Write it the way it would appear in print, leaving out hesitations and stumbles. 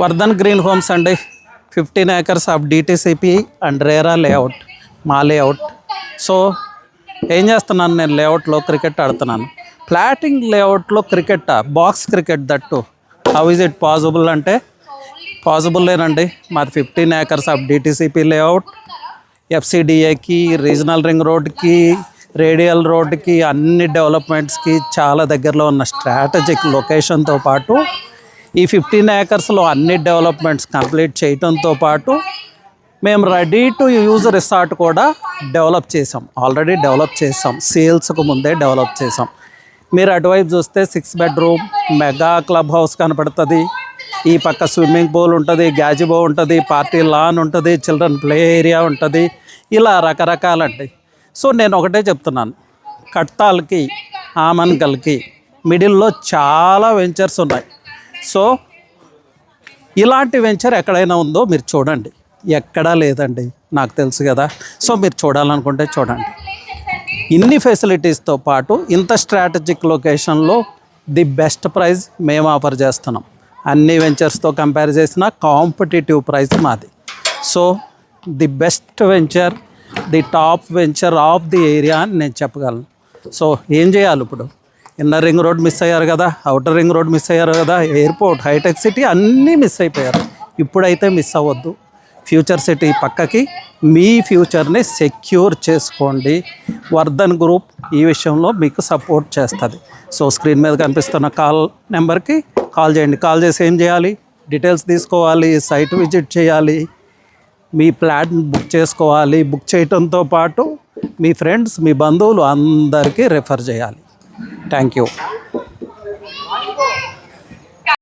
Vardhan green homes అండి. 15 acres of DTCP and RERA layout, మా layout. So ఏం చేస్తున్నాను, నేను లేఅవుట్లో క్రికెట్ ఆడుతున్నాను. ఫ్లాటింగ్ లేఅవుట్లో cricket, box cricket that. How is it possible అంటే పాసిబుల్లేనండి. మాది 15 acres ఆఫ్ డిటిసిపి లేఅవుట్. ఎఫ్సిడిఏకి, రీజనల్ రింగ్ రోడ్కి, రేడియల్ రోడ్కి, అన్ని డెవలప్మెంట్స్కి చాలా దగ్గరలో ఉన్న స్ట్రాటజిక్ లొకేషన్తో పాటు ఈ 15 acresలో అన్ని డెవలప్మెంట్స్ కంప్లీట్ చేయడంతో పాటు మేము రెడీ టు యూజ్ రిసార్ట్ కూడా డెవలప్ చేసాం. ఆల్రెడీ డెవలప్ చేసాం, సేల్స్కు ముందే డెవలప్ చేసాం. మీరు అటువైపు చూస్తే 6 bedroom మెగా క్లబ్ హౌస్ కనపడుతుంది. ఈ పక్క స్విమ్మింగ్ పూల్ ఉంటుంది, గ్యాజిబో ఉంటుంది, పార్టీ లాన్ ఉంటుంది, చిల్డ్రన్ ప్లే ఏరియా ఉంటుంది. ఇలా రకరకాలండి. సో నేను ఒకటే చెప్తున్నాను, కట్టాల్కి, ఆమన్గల్కి మిడిల్లో చాలా వెంచర్స్ ఉన్నాయి. సో ఇలాంటి వెంచర్ ఎక్కడైనా ఉందో మీరు చూడండి. ఎక్కడా లేదండి, నాకు తెలుసు కదా. సో మీరు చూడాలనుకుంటే చూడండి. ఇన్ని ఫెసిలిటీస్తో పాటు ఇంత స్ట్రాటజిక్ లొకేషన్లో ది బెస్ట్ ప్రైస్ మేము ఆఫర్ చేస్తున్నాం. అన్ని వెంచర్స్తో కంపేర్ చేసిన కాంపిటేటివ్ ప్రైస్ మాది. So the best venture, the top venture of the area అని నేను చెప్పగలను. సో ఏం చేయాలి ఇప్పుడు? ఇన్నర్ రింగ్ రోడ్ మిస్ అయ్యారు కదా, అవుటర్ రింగ్ రోడ్ మిస్ అయ్యారు కదా, ఎయిర్పోర్ట్, హైటెక్ సిటీ అన్నీ మిస్ అయిపోయారు. ఇప్పుడైతే మిస్ అవ్వద్దు. ఫ్యూచర్ సిటీ పక్కకి మీ ఫ్యూచర్ని సెక్యూర్ చేసుకోండి. వర్ధన్ గ్రూప్ ఈ విషయంలో మీకు సపోర్ట్ చేస్తుంది. సో స్క్రీన్ మీద కనిపిస్తున్న కాల్ నెంబర్కి కాల్ చేయండి. కాల్ చేసి ఏం చేయాలి? డీటెయిల్స్ తీసుకోవాలి, సైట్ విజిట్ చేయాలి, మీ ప్లాట్ బుక్ చేసుకోవాలి. బుక్ చేయడంతో పాటు మీ ఫ్రెండ్స్, మీ బంధువులు అందరికీ రెఫర్ చేయాలి. Thank you.